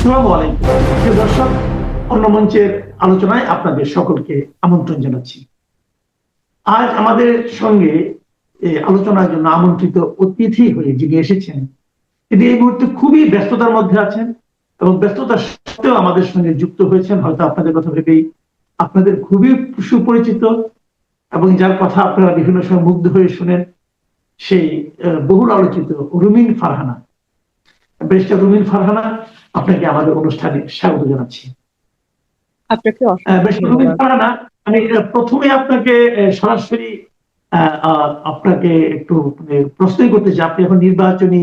আসসালামু আলাইকুম প্রিয় দর্শক, অন্য মঞ্চের আলোচনায় আপনাদের সকলকে আমন্ত্রণ জানাচ্ছি। আজ আমাদের সঙ্গে আলোচনার জন্য আমন্ত্রিত অতিথি হয়ে যিনি এসেছেন, তিনি এই মুহূর্তে খুবই ব্যস্ততার মধ্যে আছেন এবং ব্যস্ততা সত্ত্বেও আমাদের সঙ্গে যুক্ত হয়েছেন। হয়তো আপনাদের কথা ভেবেই আপনাদের খুবই সুপরিচিত এবং যার কথা আপনারা বিভিন্ন সময় মুগ্ধ হয়ে শুনেন, সেই বহুল আলোচিত রুমিন ফারহানা। ব্যারিস্টার রুমিন ফারহানা, আপনাকে আমাদের অনুষ্ঠানে স্বাগত জানাচ্ছি। আপনাকে অসংখ্য ব্যারিস্টার রুমিন ধন্যবাদ। ফারহানা, আমি প্রথমে আপনাকে সরাসরি আপনাকে একটু প্রশ্নই করতে চাই। আপনি এখন নির্বাচনী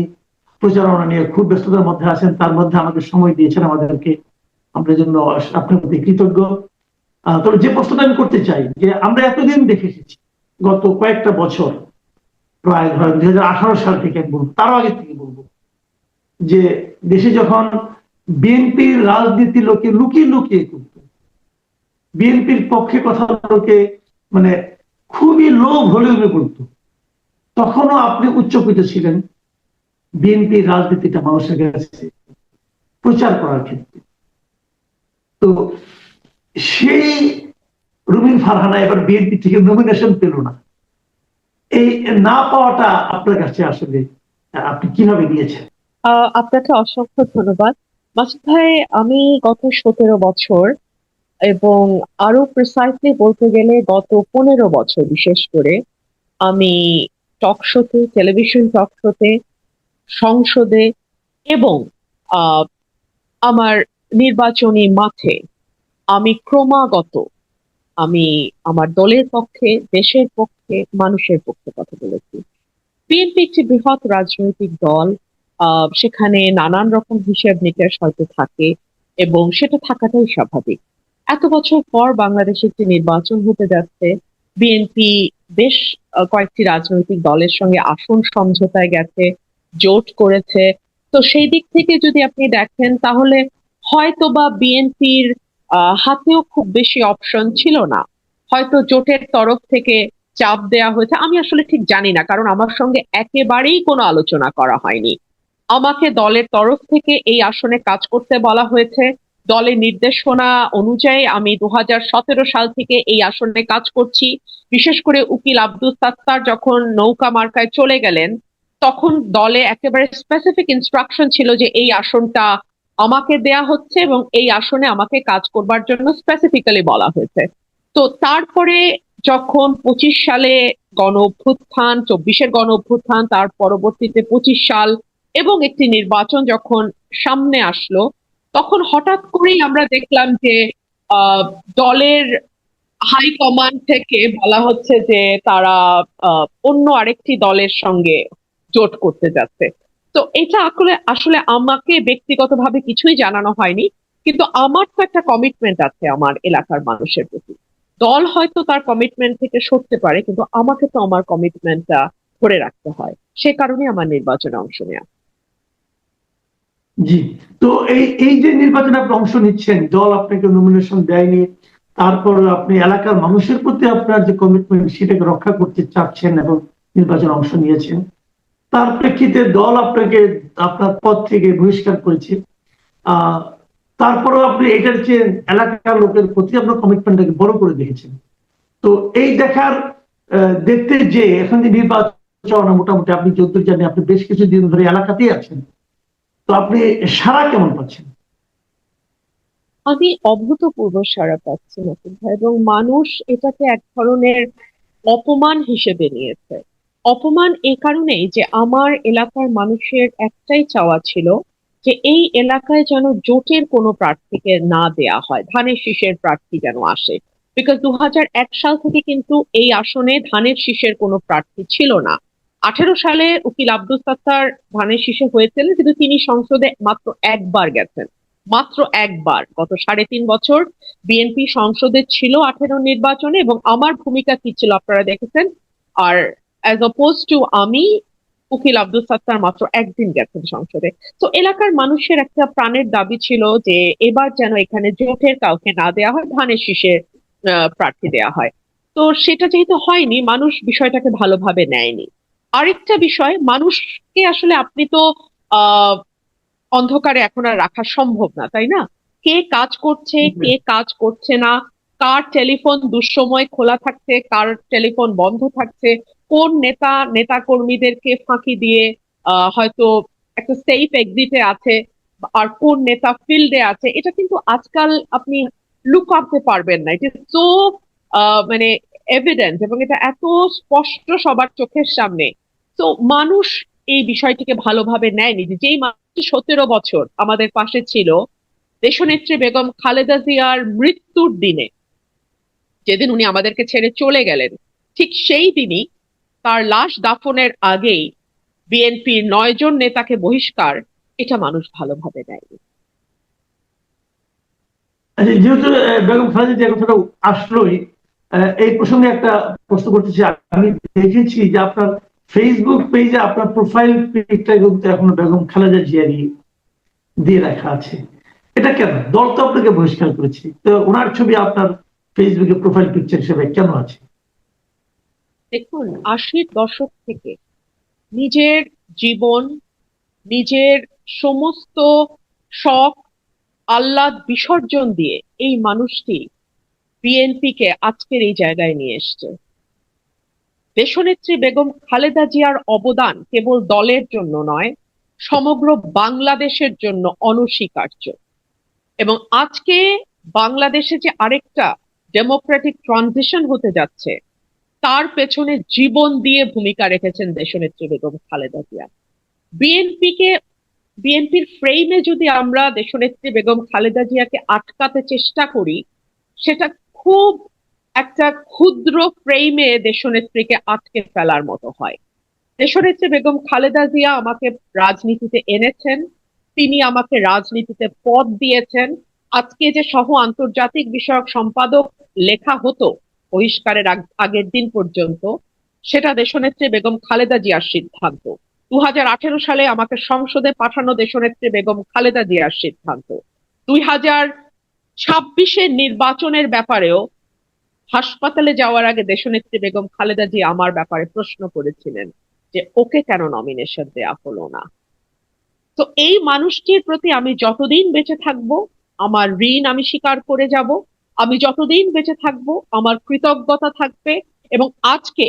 প্রচারণা নিয়ে খুব ব্যস্ততার মধ্যে আছেন, তার মধ্যে আমাদের সময় দিয়েছেন আমাদেরকে, আমরা জন্য আপনার প্রতি কৃতজ্ঞ। তবে যে প্রশ্নটা আমি করতে চাই, যে আমরা এতদিন দেখে এসেছি, গত কয়েকটা বছর, প্রায় ধরেন 2018 সাল থেকে বলবো, তারও আগে থেকে বলবো, যে দেশে যখন বিএনপির রাজনীতি লোকে লুকিয়ে লুকিয়ে করত, বিএনপির পক্ষে কথা লোকে মানে খুবই লো ভলিউমে করতো, তখনও আপনি উচ্চকিত ছিলেন বিএনপির রাজনীতিটা মানুষের কাছে প্রচার করার ক্ষেত্রে। তো সেই রুমিন ফারহানা এবার বিএনপি থেকে নমিনেশন পেল না। এই না পাওয়াটা আপনার কাছে আসলে আপনি কিভাবে নিয়েছেন? আপনাকে অসংখ্য ধন্যবাদ মাসুদ ভাই। আমি গত 17 বছর এবং আরো প্রিসাইসলি বলতে গেলে গত 15 বছর বিশেষ করে আমি টক শোতে, টেলিভিশন টক শোতে, সংসদে এবং আহ, আমার নির্বাচনী মাঠে আমি ক্রমাগত আমি আমার দলের পক্ষে, দেশের পক্ষে, মানুষের পক্ষে কথা বলেছি। বিএনপি একটি বৃহৎ রাজনৈতিক দল। সেখানে নানান রকম হিসেব নিকেশ হয়তো থাকে এবং সেটা থাকাটাই স্বাভাবিক। এত বছর পর বাংলাদেশে একটি নির্বাচন হতে যাচ্ছে। বিএনপি বেশ কয়েকটি রাজনৈতিক দলের সঙ্গে আসন সমঝোতায় গেছে, জোট করেছে। তো সেই দিক থেকে যদি আপনি দেখেন তাহলে হয়তো বা বিএনপির হাতেও খুব বেশি অপশন ছিল না। হয়তো জোটের তরফ থেকে চাপ দেয়া হয়েছে, আমি আসলে ঠিক জানি না, কারণ আমার সঙ্গে একেবারেই কোনো আলোচনা করা হয়নি। আমাকে দলের তরফ থেকে এই আসনে কাজ করতে বলা হয়েছে। দলের নির্দেশনা অনুযায়ী আমি 2017 সাল থেকে এই আসনে কাজ করছি। বিশেষ করে উকিল আব্দুল সাত্তার যখন নৌকা মার্কায় চলে গেলেন, তখন দলে একেবারে স্পেসিফিক ইনস্ট্রাকশন ছিল যে এই আসনটা আমাকে দেয়া হচ্ছে এবং এই আসনে আমাকে কাজ করবার জন্য স্পেসিফিক্যালি বলা হয়েছে। তো তারপরে যখন 25 সালে গণ অভ্যুত্থান, 24-এর গণ অভ্যুত্থান, তার পরবর্তীতে 25 সাল এবং একটি নির্বাচন যখন সামনে আসলো, তখন হঠাৎ করেই আমরা দেখলাম যে আহ, দলের হাইকমান্ড থেকে বলা হচ্ছে যে তারা অন্য আরেকটি দলের সঙ্গে জোট করতে যাচ্ছে। তো এটা আসলে আসলে আমাকে ব্যক্তিগতভাবে কিছুই জানানো হয়নি, কিন্তু আমার তো একটা কমিটমেন্ট আছে আমার এলাকার মানুষের প্রতি। দল হয়তো তার কমিটমেন্ট থেকে সরতে পারে, কিন্তু আমাকে তো আমার কমিটমেন্টটা ধরে রাখতে হয়। সে কারণে আমার নির্বাচনে অংশ নেওয়া। জি। তো এই এই যে নির্বাচনে আপনি অংশ নিচ্ছেন, দল আপনাকে নমিনেশন দেয়নি, তারপর আপনি এলাকার মানুষের প্রতি আপনার যে কমিটমেন্ট সেটাকে রক্ষা করতে চাচ্ছেন এবং নির্বাচনে অংশ নিয়েছেন, তার প্রেক্ষিতে দল আপনাকে আপনার পদ থেকে বহিষ্কার করেছে। আহ তারপরেও আপনি এটার চেয়ে এলাকার লোকের প্রতি আপনার কমিটমেন্টটাকে বড় করে দেখেছেন। তো এই দেখার দেখতে যে এখন যে নির্বাচন মোটামুটি আপনি যতদূর জানেন, আপনি বেশ কিছুদিন ধরে এলাকাতেই আছেন, তো আপনি সাড়া কেমন পাচ্ছেন? আমি অভূতপূর্ব সাড়া পাচ্ছি নতুন ভাই, এবং মানুষ এটাকে এক ধরনের অপমান হিসেবে নিয়েছে। অপমান এই কারণেই যে আমার এলাকার মানুষের একটাই চাওয়া ছিল যে এই এলাকায় যেন জোটের কোনো প্রার্থীকে না দেয়া হয়, ধানের শীষের প্রার্থী যেন আসে। বিকজ 2001 সাল থেকে কিন্তু এই আসনে ধানের শীষের কোনো প্রার্থী ছিল না। 18 সালে উকিল আব্দুল সাত্তার ধানের শীষে হয়েছিলেন, কিন্তু তিনি সংসদে মাত্র একবার গেছেন। মাত্র একবার। গত 3.5 বছর বিএনপি সংসদে ছিল 18 নির্বাচনে, এবং আমার ভূমিকা কি ছিল আপনারা দেখেছেন। আর অ্যাজ অপোজ টু আমি, উকিল আব্দুল সাত্তার মাত্র একদিন গেছেন সংসদে। তো এলাকার মানুষের একটা প্রাণের দাবি ছিল যে এবার যেন এখানে জোটের কাউকে না দেয়া হয়, ধানের শীষে প্রার্থী দেয়া হয়। তো সেটা যেহেতু হয়নি, মানুষ বিষয়টাকে ভালোভাবে নেয়নি। আরেকটা বিষয়, মানুষকে আসলে আপনি তো অন্ধকারে এখন আর রাখা সম্ভব না, তাই না? কে কাজ করছে, কে কাজ করছে না, কার টেলিফোন দুঃসময় খোলা থাকছে, কার টেলিফোন বন্ধ থাকছে, কোন নেতা নেতা কর্মীদেরকে ফাঁকি দিয়ে হয়তো একটা সেফ এক্সিটে আছে, আর কোন নেতা ফিল্ডে আছে, এটা কিন্তু আজকাল আপনি লুকাতে পারবেন না। ইট ইজ সো মানে এভিডেন্ট, এবং এটা এত স্পষ্ট সবার চোখের সামনে। তো মানুষ এই বিষয়টিকে ভালোভাবে নেয়নি, যে যেই মানুষ 17 বছর আমাদের পাশে ছিল দেশনেত্রী বেগম খালেদা জিয়ার মৃত্যুর দিনে, যেদিন উনি আমাদেরকে ছেড়ে চলে গেলেন, ঠিক সেই দিনই তার লাশ দাফনের আগেই বিএনপির 9 জন নেতাকে বহিষ্কার, এটা মানুষ ভালোভাবে নেয়নি। আচ্ছা, যেহেতু বেগম খালেদা জিয়ার কথাটা আসলোই, এই প্রসঙ্গে একটা প্রশ্ন করতে চাই। আমি দেখেছি যে আপনার ফেসবুক পেজে আপনার প্রোফাইল পিকটা কিন্তু এখনো বেগম খালেদা জিয়ারই দিয়ে রাখা আছে। এটা কেন? দল তো আপনাকে বহিষ্কার করেছে, তো ওনার ছবি আপনার ফেসবুকে প্রোফাইল পিকচার হিসেবে কেন আছে? দেখুন, 80-র দশক থেকে নিজের জীবন, নিজের সমস্ত শখ আহ্লাদ বিসর্জন দিয়ে এই মানুষটি বিএনপি কে আজকের এই জায়গায় নিয়ে এসছে। দেশনেত্রী বেগম খালেদা জিয়ার অবদান কেবল দলের জন্য নয়, সমগ্র বাংলাদেশের জন্য অনস্বীকার্য। এবং আজকে বাংলাদেশে যে আরেকটা ডেমোক্রেটিক ট্রানজিশন হতে যাচ্ছে, তার পেছনে জীবন দিয়ে ভূমিকা রেখেছেন দেশনেত্রী বেগম খালেদা জিয়া। বিএনপিকে বিএনপির ফ্রেমে যদি আমরা দেশনেত্রী বেগম খালেদা জিয়াকে আটকাতে চেষ্টা করি, সেটা খুব একটা ক্ষুদ্র ফ্রেমে দেশনেত্রীকে আটকে ফেলার মতো হয়। দেশনেত্রী বেগম খালেদা জিয়া আমাকে রাজনীতিতে এনেছেন, তিনি আমাকে রাজনীতিতে পদ দিয়েছেন। আজকে যে সহ আন্তর্জাতিক বিষয়ক সম্পাদক লেখা হতো বহিষ্কারের আগের দিন পর্যন্ত, সেটা দেশনেত্রী বেগম খালেদা জিয়ার সিদ্ধান্ত। 2018 সালে আমাকে সংসদে পাঠানো দেশনেত্রী বেগম খালেদা জিয়ার সিদ্ধান্ত। 2026-এর নির্বাচনের ব্যাপারেও হাসপাতালে যাওয়ার আগে দেশনেত্রী বেগম খালেদা জিয়া আমার ব্যাপারে প্রশ্ন করেছিলেন যে ওকে কেন নমিনেশন দেয়া হলো না। তো এই মানুষটির প্রতি আমি যতদিন বেঁচে থাকবো আমার ঋণ আমি স্বীকার করে যাব, আমি যতদিন বেঁচে থাকবো আমার কৃতজ্ঞতা থাকবে। এবং আজকে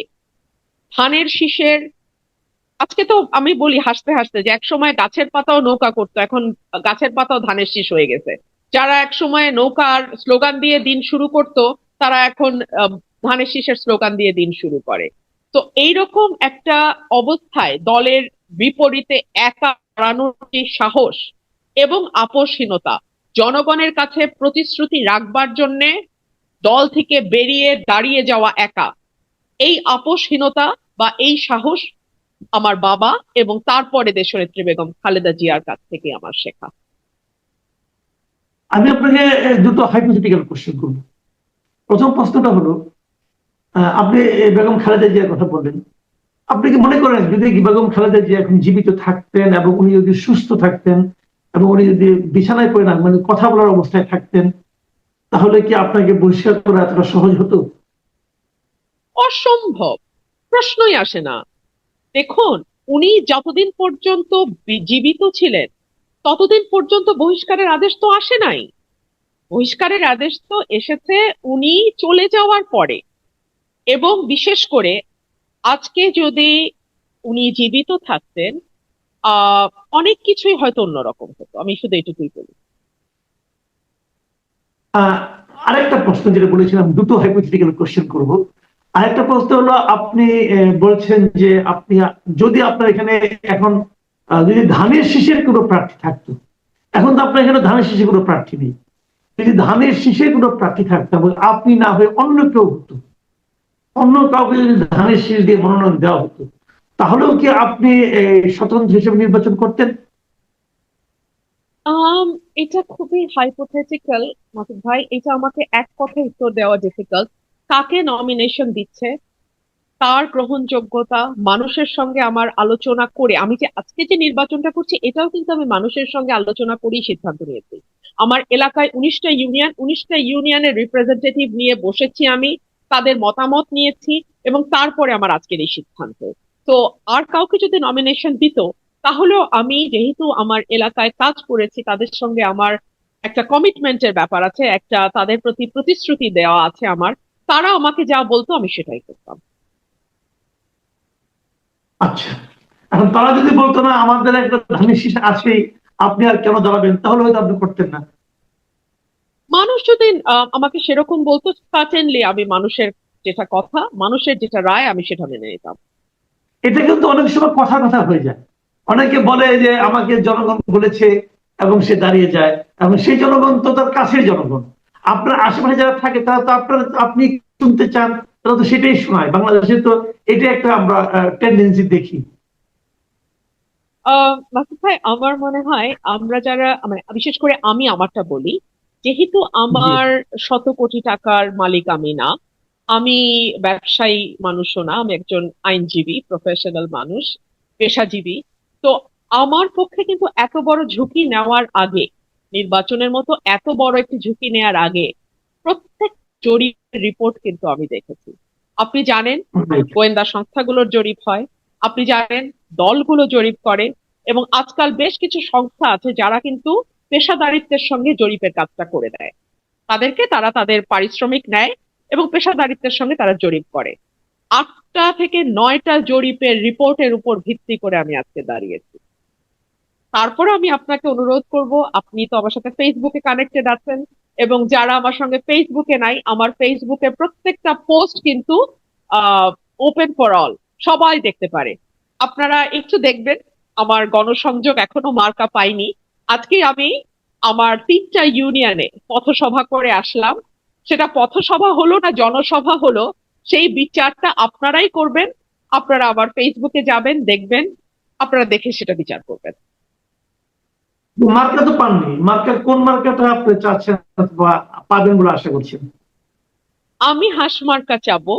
ধানের শীষের, আজকে তো আমি বলি হাসতে হাসতে যে একসময় গাছের পাতাও নৌকা করতো, এখন গাছের পাতাও ধানের শীষ হয়ে গেছে। যারা একসময় নৌকার স্লোগান দিয়ে দিন শুরু করতো, তারা এখন ধানের শীষের স্লোগান দিয়ে দিন শুরু করে। তো এইরকম একটা অবস্থায় দলের বিপরীতে একা দাঁড়ানোর যে সাহস এবং আপোষহীনতা, জনগণের কাছে প্রতিশ্রুতি রাখবার জন্য দল থেকে বেরিয়ে দাঁড়িয়ে যাওয়া একা, এই আপোষহীনতা বা এই সাহস আমার বাবা এবং তারপরে দেশনেত্রী বেগম খালেদা জিয়ার কাছ থেকে আমার শেখা। আমি আপনাকে দুটো হাইপোথেটিক্যাল কোশ্চেন করব। প্রথম প্রশ্নটা হলো, আপনি বেগম খালেদা জিয়ার কথা বললেন। আপনি কি মনে করেন যদি বেগম খালেদা জিয়া এখন জীবিত থাকতেন এবং উনি যদি সুস্থ থাকতেন এবং উনি যদি বিছানায় পড়ে না মানে কথা বলার অবস্থায় থাকতেন, তাহলে কি আপনাকে বহিষ্কার করা এতটা সহজ হতো? অসম্ভব, প্রশ্নই আসে না। দেখুন, উনি যতদিন পর্যন্ত জীবিত ছিলেন ততদিন পর্যন্ত বহিষ্কারের আদেশ তো আসে নাই। বহিষ্কারের আদেশ তো এসেছে উনি চলে যাওয়ার পরে। এবং বিশেষ করে আজকে যদি উনি জীবিত থাকতেন, আহ অনেক কিছুই হয়তো অন্যরকম হতো, আমি শুধু এটুকুই বলি। আহ আরেকটা প্রশ্ন যেটা বলেছিলাম, দুটো হাইপোথেটিক্যাল কোশ্চেন করব। আরেকটা প্রশ্ন হলো, আপনি বলছেন যে আপনি যদি আপনার এখানে এখন যদি ধানের শীষের কোনো প্রার্থী থাকতো, এখন তো আপনার এখানে ধানের শীষের কোনো প্রার্থী নেই, যদি ধানের শীষের কোনো প্রার্থী থাকতো এবং আপনি না হয়ে অন্য কেউ হতো, অন্য কাউকে যদি ধানের শীষ দিয়ে মনোনয়ন দেওয়া হতো, তাহলেও কি আপনি স্বতন্ত্র হিসেবে নির্বাচন করতেন? আম এটা খুবই হাইপোথেটিক্যাল মাসুদ ভাই, এটা আমাকে এক কথায় উত্তর দেওয়া ডিফিকাল্ট। কাকে নমিনেশন দিচ্ছে, তার গ্রহণযোগ্যতা, মানুষের সঙ্গে আমার আলোচনা করে, আমি যে আজকে যে নির্বাচনটা করছি এটাও কিন্তু আমি মানুষের সঙ্গে আলোচনা করেই সিদ্ধান্ত নিয়েছি। আমার এলাকায় 19টা ইউনিয়নের রিপ্রেজেন্টেটিভ নিয়ে বসেছি আমি, তাদের মতামত নিয়েছি, এবং তারপরে আমার আজকের এই সিদ্ধান্ত। তো আর কাউকে যদি নমিনেশন দিত, তাহলেও আমি যেহেতু আমার এলাকায় কাজ করেছি, তাদের সঙ্গে আমার একটা কমিটমেন্টের ব্যাপার আছে, একটা তাদের প্রতি প্রতিশ্রুতি দেওয়া আছে আমার, তারা আমাকে যা বলতো আমি সেটাই করতাম। আচ্ছা, এখন তারা যদি বলতো না আমাদের একটা ধানের শীষ আছেই, আপনি আর কেন দাঁড়াবেন, তাহলে হয়তো আপনি করতেন না। মানুষ যদি আমাকে সেরকম বলতো, সার্টেনলি আমি মানুষের যেটা কথা, মানুষের যেটা রায়, আমি সেটা মেনে নিতাম। এটা কিন্তু অনেক সময় কথা কথা হয়ে যায়। অনেকে বলে যে আমাকে জনগণ বলেছে, এবং সে দাঁড়িয়ে যায়, এবং সেই জনগণ তো তার কাছের জনগণ। আপনার আশেপাশে যারা থাকে তারা তো আপনার, আপনি শুনতে চান, তারা তো সেটাই শোনায়। বাংলাদেশে তো এটা একটা আমরা টেন্ডেন্সি দেখি। মাসুদ ভাই, আমার মনে হয় আমরা যারা, মানে বিশেষ করে আমি আমারটা বলি, যেহেতু জি। আমার শত কোটি টাকার মালিক আমি না, আমি ব্যবসায়ী মানুষও না, আমি একজন আইনজীবী, প্রফেশনাল মানুষ, পেশাজীবী। তো আমার পক্ষে কিন্তু এত বড় ঝুঁকি নেওয়ার আগে, নির্বাচনের মতো এত বড় একটি ঝুঁকি নেওয়ার আগে, প্রত্যেক জরিপের রিপোর্ট কিন্তু আমি দেখেছি। আপনি জানেন, Right. গোয়েন্দা সংস্থাগুলোর জরিপ হয়, আপনি জানেন দলগুলো জরিপ করে, এবং আজকাল বেশ কিছু সংস্থা আছে যারা কিন্তু পেশাদারিত্বের সঙ্গে জরিপের কাজটা করে দেয়। তাদেরকে তারা তাদের পারিশ্রমিক নেয় এবং পেশাদারিত্বের সঙ্গে তারা জরিপ করে। 8টা থেকে 9টা জরিপের রিপোর্টের উপর ভিত্তি করে আমি আজকে দাঁড়িয়েছি। তারপরে আমি আপনাকে অনুরোধ করব, আপনি তো আমার সাথে ফেসবুকে কানেক্টেড আছেন, এবং যারা আমার সঙ্গে ফেসবুকে নাই, আমার ফেসবুকের প্রত্যেকটা পোস্ট কিন্তু ওপেন ফর অল, সবাই দেখতে পারে। আপনারা একটু দেখবেন, আমার গণসংযোগ এখনো মার্কা পাইনি। আজকে আমি আমার 3টা ইউনিয়নে পথসভা করে আসলাম। সেটা পথসভা হলো না জনসভা হলো, সেই বিচারটা আপনারাই করবেন। আপনারা আমার ফেসবুকে যাবেন, দেখবেন, আপনারা দেখে সেটা বিচার করবেন। মার্কা তো পাননি, মার্কা কোন মার্কাটা আপনি চাচ্ছেন অথবা পাবেন বলে আশা করছেন? আমি হাঁস মার্কা চাবো,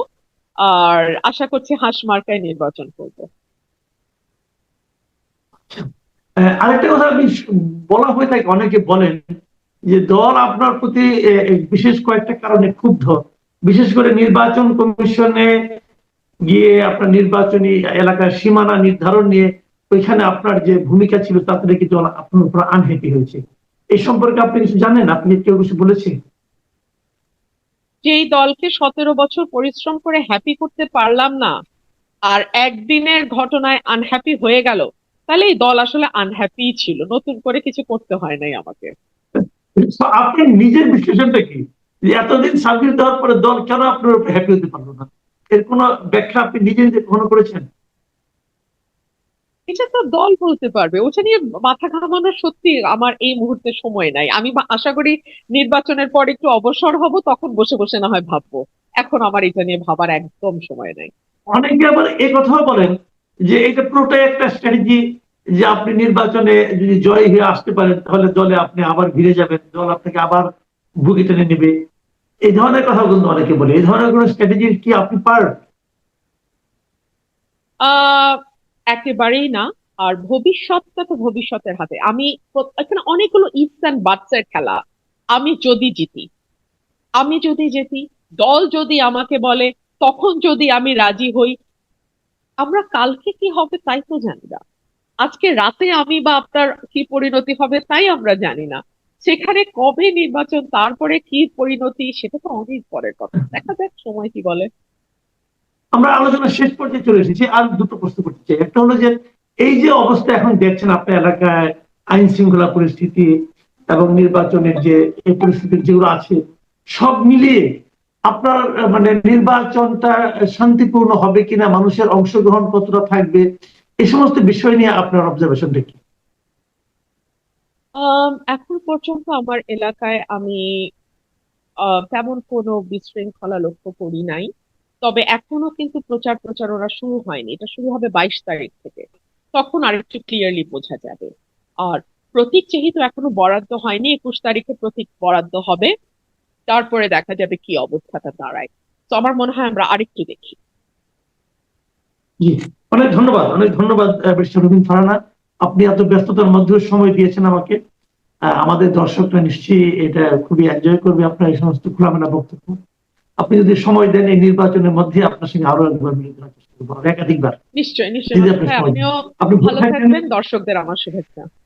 আর আশা করছি হাঁস মার্কায় নির্বাচন করব। আরেকটা কথা আমি বলা হয়ে থাকে, অনেকে বলেন যে দল আপনার প্রতি বিশেষ কয়েকটা কারণে ক্ষুব্ধ। বিশেষ করে নির্বাচন কমিশনে গিয়ে আপনার নির্বাচনী এলাকার সীমানা নির্ধারণ নিয়ে ওইখানে আপনার যে ভূমিকা ছিল তাতে কিন্তু আপনার উপর আনহ্যাপি হয়েছে। এই সম্পর্কে আপনি কিছু জানেন? আপনি কেউ কিছু বলেছে? যেই দলকে 17 বছর পরিশ্রম করে হ্যাপি করতে পারলাম না, আর একদিনের ঘটনায় আনহ্যাপি হয়ে গেল, তাহলে এই দল আসলে আনহ্যাপি ছিল, নতুন করে কিছু করতে হয় নাই আমাকে। তো আপনার নিজের বিশ্লেষণটা কি, যে এতদিন সার্ভিস দেওয়ার পরে দল কেন আপনার উপর হ্যাপি হতে পারলো না? এর কোনো ব্যাখ্যা আপনি নিজে নিজে কখনো করেছেন? এটা তো দল বলতে পারবে, ওটা নিয়ে মাথা ঘামানোর সত্যি আমার এই মুহূর্তে সময় নাই। আমি আশা করি নির্বাচনের পর একটু অবসর হব, তখন বসে বসে না হয় ভাববো। এখন আমার এটা নিয়ে ভাবার একদম সময় নাই। অনেকে আবার এই কথাও বলেন যে এটা পুরোটাই একটা স্ট্র্যাটেজি, যে আপনি নির্বাচনে যদি জয় হয়ে আসতে পারেন তাহলে দলে আপনি আবার ফিরে যাবেন, দল আপনাকে আবার বুকে টেনে নেবে। এই ধরনের কথা কিন্তু অনেকে বলে। এই ধরনের কোন স্ট্র্যাটেজির কি আপনি পার্ট? আহ একেবারেই না। আর ভবিষ্যৎটা তো ভবিষ্যতের হাতে। আমি এখানে অনেকগুলো ইফস এন্ড বাটস এর খেলা। আমি যদি জিতি, আমি যদি জিতি, দল যদি আমাকে বলে, তখন যদি আমি রাজি হই, আমরা কালকে কি হবে তাই তো জানি না। আজকে রাতে আমি বা আপনার কি পরিণতি হবে তাই আমরা জানি না। সেখানে কবে নির্বাচন, তারপরে কি পরিণতি, সেটা তো অনেক পরের কথা, দেখা যাক সময় কি বলে। আমরা আলোচনা শেষ পর্যায়ে চলে এসেছি। আর দুটো প্রশ্ন করতে চাই। একটা হলো যে এই যে অবস্থা এখন দেখছেন আপনার এলাকায়, আইন শৃঙ্খলা পরিস্থিতি এবং নির্বাচনের যে এই পরিস্থিতি যেগুলো আছে, সব মিলিয়ে আপনার মানে নির্বাচনটা শান্তিপূর্ণ হবে কিনা, মানুষের অংশগ্রহণ কতটা থাকবে, এই সমস্ত বিষয় নিয়ে আপনার অবজারভেশনটা কি? এখন পর্যন্ত আমার এলাকায় আমি তেমন কোনো বিশৃঙ্খলা লক্ষ্য করি নাই। তবে এখনো কিন্তু প্রচার প্রচারণা শুরু হয়নি, এটা শুরু হবে 22 তারিখ থেকে, তখন আরেকটু ক্লিয়ারলি বোঝা যাবে। আর প্রতীক যেহেতু এখনো বরাদ্দ হয়নি, 21 তারিখে প্রতীক বরাদ্দ হবে, তারপরে দেখা যাবে কি অবস্থাটা দাঁড়ায়। তো আমার মনে হয় আমরা আরেকটু দেখি। জি, অনেক ধন্যবাদ, অনেক ধন্যবাদ ব্যারিস্টার রুবিন ফারহানা। আপনি এত ব্যস্ততার মধ্যেও সময় দিয়েছেন আমাকে। আমাদের দর্শকরা নিশ্চয়ই এটা খুবই এনজয় করবে আপনার এই সমস্ত খোলামেলা বক্তব্য। আপনি যদি সময় দেন এই নির্বাচনের মধ্যে আপনার সঙ্গে আরো একবার মিলিত হওয়ার চেষ্টা করব। একাধিকবার। নিশ্চয়ই নিশ্চয়ই যদি মাসুদ আপনি ভাই, সময় দেন। আপনিও আপনি ভালো ভালো থাকবেন। থাকবেন, দর্শকদের আমার শুভেচ্ছা।